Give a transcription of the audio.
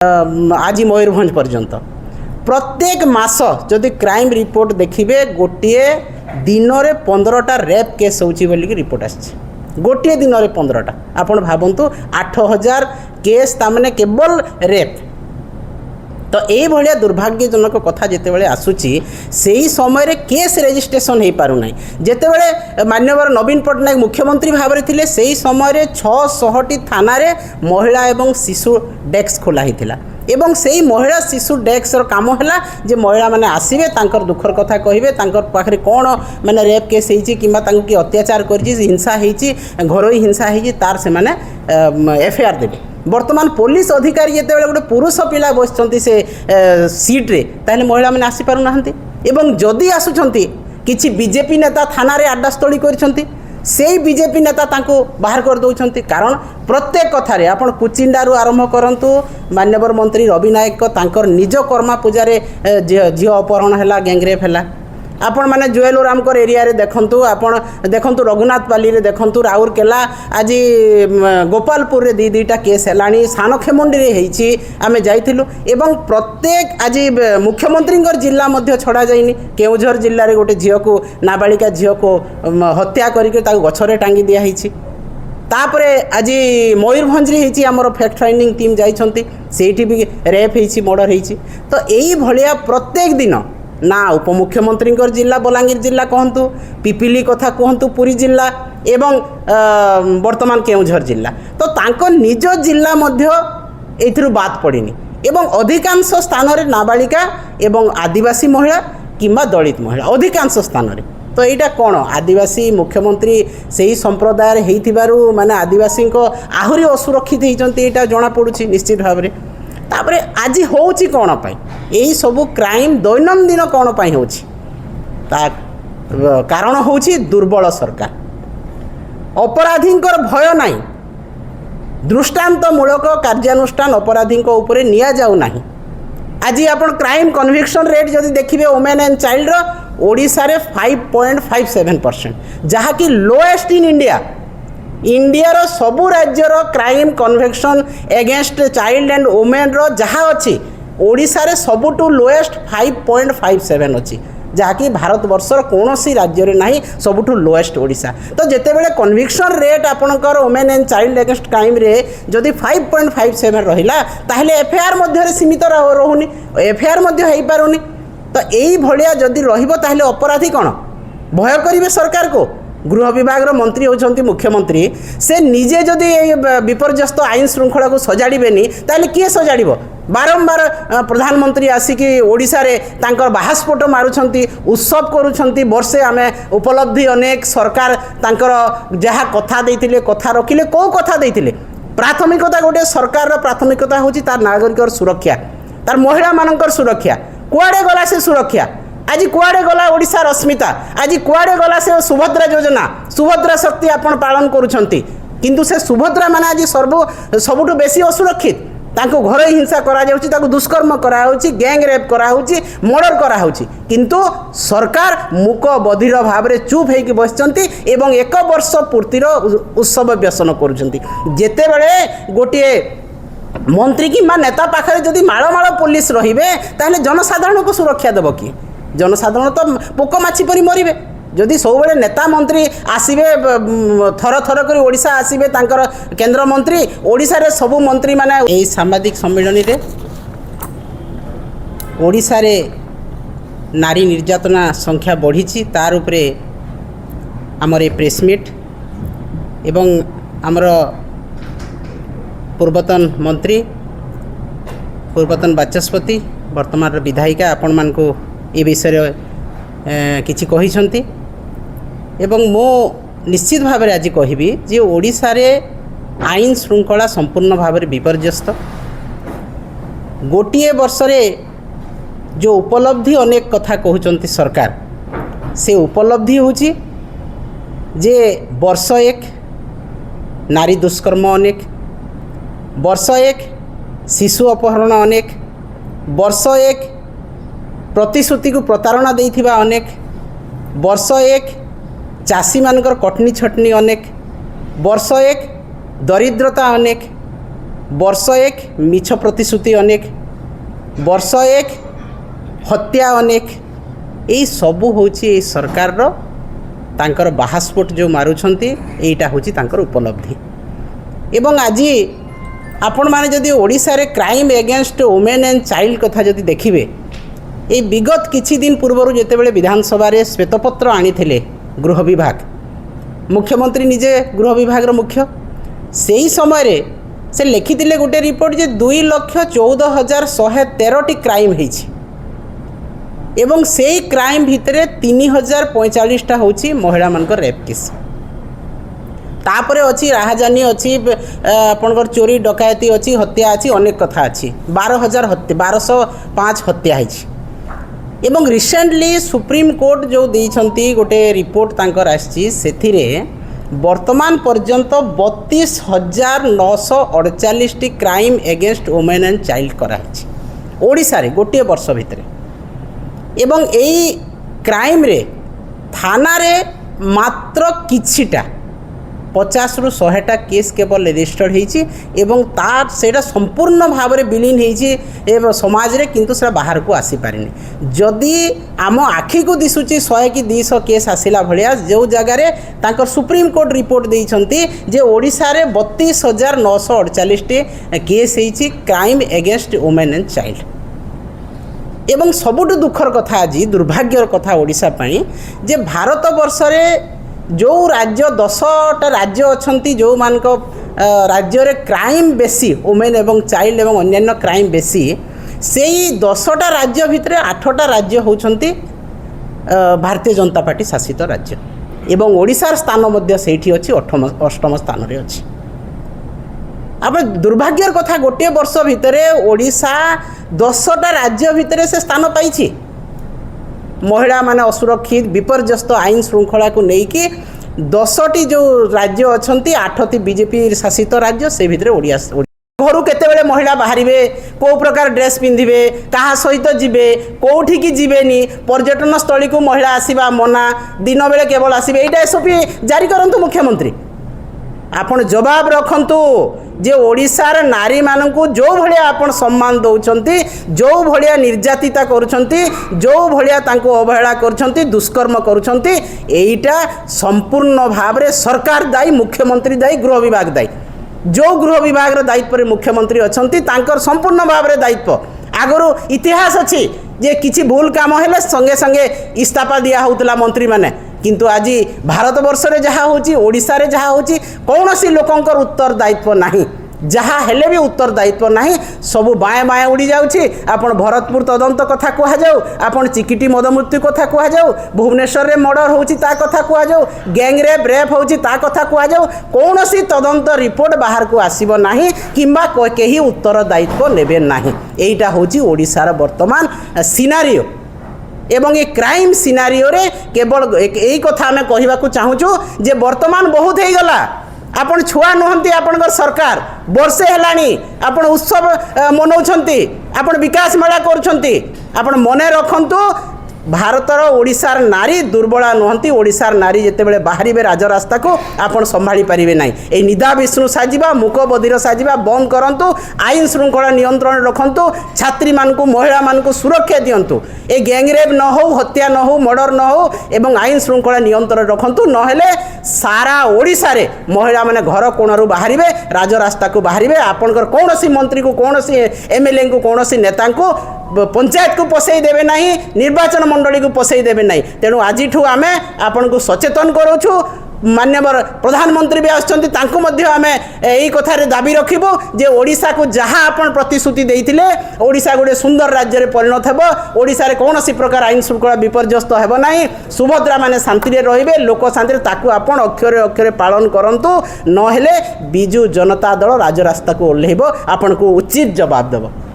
आज मयूरभंज पर्यंत प्रत्येक मास जदि क्राइम रिपोर्ट देखिए गोटे दिन में 15टा रेप केस होची बोली रिपोर्ट आसी गोटे दिन में 15टा आपण भावतु 8000 केस तामने केवल रेप। तो ये भाया दुर्भाग्यजनक कथा जितेबाला आसूची से ही समय केस रेजिस्ट्रेशन हो पार ना जितेबाला माननीय नवीन पट्टनायक मुख्यमंत्री भाव में थे से ही समय 600टी थाना महिला एवं शिशु डेस्क खोला होता एवं से ही महिला शिशु डेस्क काम है जे महिला मैंने आसवे दुखर कथा कहे पाखे कौन मैंने रेप केस हो कि अत्याचार कर हिंसा हो घर हिंसा हो तार से मैंने एफआईआर देवे। वर्तमान पुलिस अधिकारी जिते गोटे पुरुष पिला बसते से सीट्रे ताहले महिला मैंने आसी पारु नाहंती एवं जदि आसुछंती किछि बीजेपी नेता थाना रे अड्डास्थली करछंती से बीजेपी नेता तांको बाहर कर दउछंती। कारण प्रत्येक कथारे आपण कुचिंडारू आरंभ करंतु मान्यवर मंत्री रवि नायक तांकर निज कर्मा पूजारे झियो अपहरण हैला गैंगरेप हैला आपण मैंने जुएल रामकर एरिया रे देखंतु आपण देखंतु रघुनाथ पाली रे देखंतु राउरकेला आज गोपालपुर रे दुईटा केस हेलानी सानखेमुंडी रे हेछि आमे जाइथिलु एवं प्रत्येक आज मुख्यमंत्री जिला मध्य छड़ा जाइनी केउझर जिल्ला रे गोटे झियो को नाबालिका झियो को हत्या करके ताको गछरे टांगी दिया हेछि। तापरे आज मयूरभंज रे हेछि हमर फैक्ट फाइंडिंग टीम जाइछंती सेठी भी रेप हेछि मर्डर हेछि। तो एई भलिया प्रत्येक दिन ना उपमुख्यमंत्री जिला बलांगीर जिला कहतु पिपिली कथा कहतु पुरी जिला एवं वर्तमान केउझर जिला तो तांको निज जिला मध्य एथिरु बात पड़िनी एवं अधिकांश स्थान रे नाबालिका एवं आदिवासी महिला किंबा दलित महिला अधिकांश स्थान रे। तो यहाँ कौन आदिवासी मुख्यमंत्री से ही संप्रदाय होइथिबारु माने आदिवासी को आहुरी असुरक्षित होइचंती एटा जणा पड़ुछि निश्चित भाव में। तापरे आज होउछि कौन पाई यही सबू क्राइम दैनंदिन कौन पाई होउछि ता कारण होउछि दुर्बल सरकार अपराधींकर भय नाही दृष्टांतमूलक कार्यानुष्ठान अपराधींक उपरे निया जाउ नाही। आज आपण क्राइम कन्विक्शन रेट जदि देखिबे वुमेन एंड चाइल्ड ओडिशा रे 5.57% जहाँकि लोएस्ट इन इंडिया इंडिया रो सबु राज्यर crime conviction against child and women रो जहाँ अच्छी ओडिशा रे सबुठु लोएस्ट 5.57 अच्छी जहाँकि भारत वर्षर कौन सी राज्य रे नहीं सबुठु लोएस्ट ओडिशा। तो जितेबाला कन्विक्शन रेट आपणकर women and child against crime रे जदि 5.57 रहिला ताहले एफआईआर मध्य सीमित रहुनी एफआईआर मध्य हो पारुनी। तो यही भलिया जदि रहिबो ताहले अपराधी कौन भय करिवे सरकार को। गृह विभाग मंत्री होती मुख्यमंत्री से निजे जदि विपर्यस्त आईन श्रृंखला को सजाड़ेनि ताहले किए सजाड़ बारंबार प्रधानमंत्री आसिकी ओडिशा रे तांकर बाहास्फोट मारुछंती उत्सव करुछंती वर्षे आमे उपलब्धि अनेक सरकार तांकर जहाँ कथा देइथिले कथा रखिले को कथा देइथिले प्राथमिकता गोटे सरकार प्राथमिकता होची तार नागरिकर सुरक्षा तार महिला मानकर सुरक्षा कुआडे गला से सुरक्षा आज कुआडे गला ओडिशा अस्मिता आज कुआडे गला से सुभद्रा योजना सुभद्रा शक्ति आपण पालन करुछंती किंतु से सुभद्रा माने आज सबुठु बेसी असुरक्षित तांको घर हिंसा करा जाउची ताको दुष्कर्म करा होची गैंग रेप करा होची मर्डर करा होची किंतु सरकार मुक बधिर भाव में चुप होइकी बसचंती एवं 1 वर्ष पूर्तिर उत्सव व्यसन करुछंती। जेतेबेले गोटे मंत्री कि नेता पाखे जदि माळ पुलिस रहिबे ताहले जनसाधारण को सुरक्षा देबो कि जनसाधारण तो पोक माछी परी मरिबे। जदि सब नेता मंत्री आसवे थर थर कर ओडिशा आसवे तांकर केंद्र मंत्री ओडिशा रे सबु मंत्री माने एई सांबादिक सम्मेलन रे ओडिशा रे नारी निर्यातना संख्या बढ़ी तार उपरे आमर ए प्रेसमिट एवं आमर पूर्वतन मंत्री पूर्वतन बाचस्पति वर्तमान विधायिका आपण मान को ए विषय किछि कहिसंती एवं मो निश्चित भाव में आज कहबी जे ओडिशा रे आईन श्रृंखला संपूर्ण भाव में विपर्यस्त गोटे वर्ष रे जो उपलब्धि अनेक कथा कहउचंती सरकार से उपलब्धि होची जे वर्ष 1 नारी दुष्कर्म अनेक वर्ष 1 शिशु अपहरण अनेक वर्ष 1 प्रतिश्रुति को प्रतारणा देइथिबा अनेक वर्ष 1 चाषी मानकर कटनी छटनी अनेक वर्ष 1 दरिद्रता अनेक वर्ष एक मिछ प्रतिश्रुति अनेक, वर्ष एक हत्या अनेक, यही सबू हूँ सरकार तांकर बाहास्फोट जो मारुछंती एटा होची तांकर उपलब्धि। एवं आज आपण माने जदि ओडिशा रे crime against women and child कथा जदि देखिबे, ए विगत किछि दिन पूर्व जेतेबेले विधानसभा रे श्वेतपत्र आनिथिले गृह विभाग, मुख्यमंत्री निजे गृह विभाग रो मुख्य, सेही समय रे से लिखिथिले गोटे रिपोर्ट जे 2,14,113 क्राइम हेछि एवं सेही क्राइम भितरे 3,045टा होछि महिला मानकर रेप केस। तापरे अछि राहाजानी अछि, आपनकर चोरी डकायती अछि, हत्या अछि, अनेक कथा अछि। 1205 हत्या हेछि। एवं रिसेंटली सुप्रीम कोर्ट जो देइछंती गोटे रिपोर्ट तांकर आछि, सेथिरे वर्तमान पर्यंत 32,948 crime against women and child कराइछि ओडिशा रे गोटे वर्ष भितरे। एवं एई क्राइम रे थाना रे मात्र किछिटा 50 रु 100टा केस केवल रजिस्टर्ड होईछि एवं तार सेटा संपूर्ण भाव में विलीन होईछि एवं समाज रे किंतु सेटा बाहर को आसी पारिनी। जदि आम आखि को दिसुची 100 कि 200 केस आसिला भलिया जो जगह रे तांकर सुप्रीम कोर्ट रिपोर्ट देइछंती जे ओडिशा रे 32,948 केस होईछि crime against women and child. एवं सबुठ दुखर कथा आज दुर्भाग्यर कथा ओडिशा पाई जे भारत वर्ष रे जो राज्य 10टा राज्य अच्छी जो मान राज्य रे क्राइम बेसी वुमेन एवं चाइल्ड एवं अन्यान्य क्राइम बेसी से 10टा राज्य भितर 8टा राज्य होउछंती भारतीय जनता पार्टी शासित राज्य एवं ओडिशार स्थान मध्य सेठी अछि 8म स्थान रे अछि। अब दुर्भाग्यर कथा गोटे वर्ष भितर ओडिशा 10टा राज्य भितर से स्थान पाइछि। महिला माने असुरक्षित विपर्यस्त आईन श्रृंखला को लेकिन 10टी जो राज्य अच्छी 8टी बीजेपी शासित राज्य से भितर ओडिया घर केतेबेले महिला बाहरिबे, को प्रकार ड्रेस पिंधिबे, कहा सहित जीवे, कोठी की जीवेनी, पर्यटन स्थली को महिला आसीबा मना, दिन बेले केवल आसीबे, एटा एसओपी जारी करंतु मुख्यमंत्री। आपण जवाब रखंतु जे ओडिशार नारी मानकू जो भलिया आपण सम्मान दउछंती, जो भलिया निर्यातिता करूछंती, जो भलिया तांको अवहेला करूछंती, दुष्कर्म करूछंती, एइटा संपूर्ण भाव रे सरकार दायी, मुख्यमंत्री दायी, गृह विभाग दायी। जो गृह विभाग रो दायित्व रे मुख्यमंत्री अछंती तांकर संपूर्ण भाव रे दायित्व। आगरो इतिहास अछि जे किछि भूल काम हेले संगे संगे इस्तीफा दिया होतला मंत्री माने, किंतु आज भारत वर्ष रे जहा होची, ओडिशा रे जहा होची, कौनसी लोकंकर उत्तर दायित्व नाही, जहाँ हेले भी उत्तर दायित्व नाही, सबु बाएं बाएं उड़ी जाउछि। आपण भरतपुर तदंत कथा कुहा जाऊ, आपण चिकिटी मद मृत्यु कथा कुहा जाऊ, भुवनेश्वर रे मर्डर होची ता कथा कुहा जाऊ, गैंग रेप होची ता कथा कुहा जाऊ, कौनसी तदंत रिपोर्ट बाहर को आसीबो नाही किंबा केही उत्तर दायित्व नेबे नाही। एइटा होची ओडिशार वर्तमान सिनारियो। एवं ये क्राइम सिनारियो रे केवल यही कथा आम कहवाक चाहूँ जे वर्तमान बहुत हो गला। आपण छुआ नुहंती, आपणकर सरकार वर्षे हेलानी आपण उत्सव मनाउछंती, आपण विकास मेला करूछंती। आपण मने रखंतु भारतर ओडिशार नारी दुर्बला नुहंती। ओडिशार नारी जेतेबेले बाहरिबे राजरास्ता को आपण संभाली पारिबे नाही। ए निदा विष्णु साजिबा, मुख बधिर साजिबा बंद करंतु, आईन श्रृंखला नियंत्रण रखंतु, छात्री मानकु महिला मानकु सुरक्षा दियंतु। ए गैंगरेप न हो, हत्या न हो, मर्डर न हो एवं आईन श्रृंखला नियंत्रण रखंतु। नहेले सारा ओडिशा रे महिला माने घर कोणरू बाहरिबे, राजरास्ता को बाहरिबे। आपणकर कौनसी मंत्री को, कौनसी एमएलए को, कौनसी नेता को पंचायत को पसई देवे नहीं, निर्वाचन मंडली को पसई देवे नहीं। तेणु आज आम आपण को सचेतन करूँ। माननीय प्रधानमंत्री भी आम यही कथार दाबी रखिबु जे ओडिशा को जहाँ आपण प्रतिश्रुति देइथिले ओडिशा गोटे सुंदर राज्य में परिणत हेबो। ओडिशा रे कौनसी प्रकार आईन श्रृंखला विपर्यस्त हेबो नाही। सुभद्रा माने शांति रे रहिबे, लोक शांति रे, ताकू आपण अक्षरे अक्षरे पालन करंतु। नहेले बिजु जनता दल राजरास्ता को ओल्हेइबो, आपण को उचित जवाब देबो।